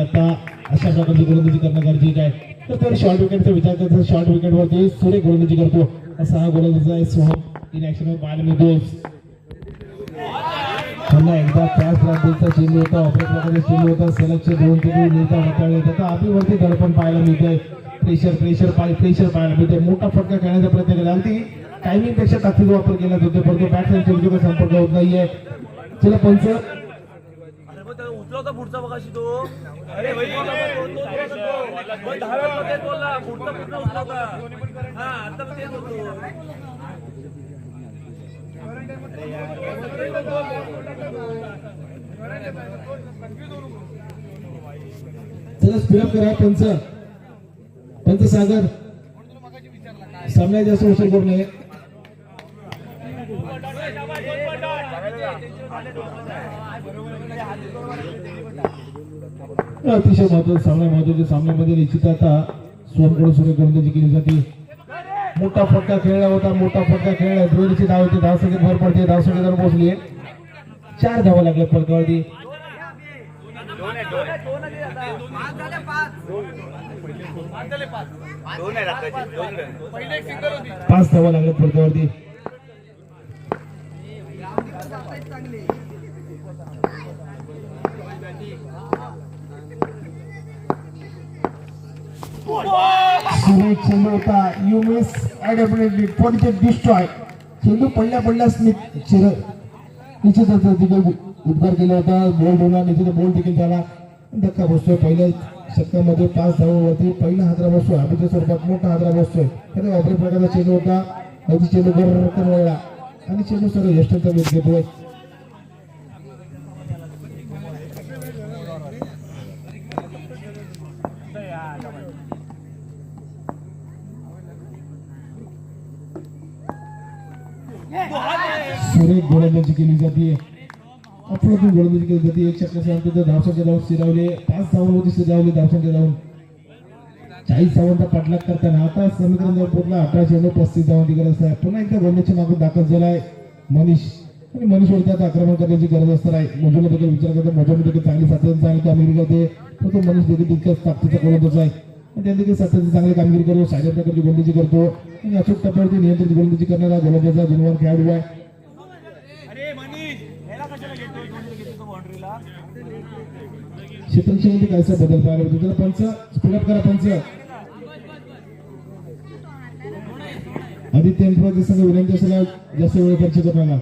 आता अशा प्रकारची गोलंदाजी करणं गरजेचं आहे. तर शॉर्ट विकेटचा विचार करतो. शॉर्ट विकेटवरती सुरेख गोलंदाजी करतो असा हा गोलंदाज आहे सोहम. इन ऍक्शन पाहायला मिळतोय. पुन्हा एकदा त्याच पद्धतीचा चेंडू होता. ऑपरेट प्रकारचा चेंडू होता. सलगचे 2-3 मिनिटं हाताळले आता अभिवरती दडपण पाहायला मिळतंय. प्रेशर पाहायला मिळतंय. मोठा फटका खेळण्याचा प्रयत्न केला. अगदी टायमिंग पेक्षा ताकदीचा वापर केला जातो परंतु बॅट्समॅन चेंडूचा संपर्क होत नाहीये. चला पंच उचलवता पुढचा बघाशी तो. अरे भाई धाव्यामध्ये बोलला पुढचा पुढचा उचलवता. हा आता तेच होतो. चला स्पीडअप करा पंच सागर सामन्यात जास्त उशीर करू नये. अतिशय महत्वाच्या सामन्यामध्ये निश्चित आता सोनकडून सुरू गोलंदाजी केली जाते. मोठा फटका खेळला होता. द्रोणीची धाव होती. धावसंख्येत भर पडते. धावसंख्या जर पोहोचली 4 धावा लागल्या फलकावरती. 5 धावा लागल्या फलकावरती. चेंडू होता. You miss adapted for the destroy. चेंडू पडल्यास निश्चित उद्गार केला होता. बोल्ड होणार निश्चित बोल्ड देखील झाला. धक्का बसतोय. पहिल्या षटकामध्ये 5 धावांवरती पहिला हादरा बसतोय. अभिच्या स्वरूपात मोठा हादरा बसतोय. त्याने ऑपरेट प्रकारचा चेंडू होता. अगदी चेंडू बरोबर वळला आणि चेंडू सर्व यष्टांचा वेध घेतोय. सुरेख गोलंदाजी केली जाते. अप्रतिम गोलंदाजी केली जाते. एक षटकाच्या धावसंख्या धावून स्थिरावले. 5 धावांवरती स्थिरावली धावसंख्या धावून 40 धावांचा पाठलाग करताना आता समीकरण जवळ पोहोचला. 18-35 धावांची गरज आहे. पुन्हा एकदा गोलंदाजी मागून दाखल झालाय मनीषवरती आता आक्रमण करण्याची गरज असणार आहे. मोजूला देखील विचार करतो. मोजूला देखील चांगली चांगली कामगिरी करते. तो मनीष देखील तितकाच ताकदीचा गोलंदाज आहे. त्या देखील सातत्याची चांगली कामगिरी करतो. साध्या प्रकारची गोलंदाजी करतो आणि अचूक टप्प्यावरती नियंत्रित गोलंदाजी करणारा गोलंदाजा गुणवान खेळाडू आहे. क्षेत्रक्षणामध्ये कायसा बदल पाहायला मिळतो. तर पंच स्पीडअप करा. पंच आदित्य संघ विनंती असेल जास्त वेळ खर्च करणार.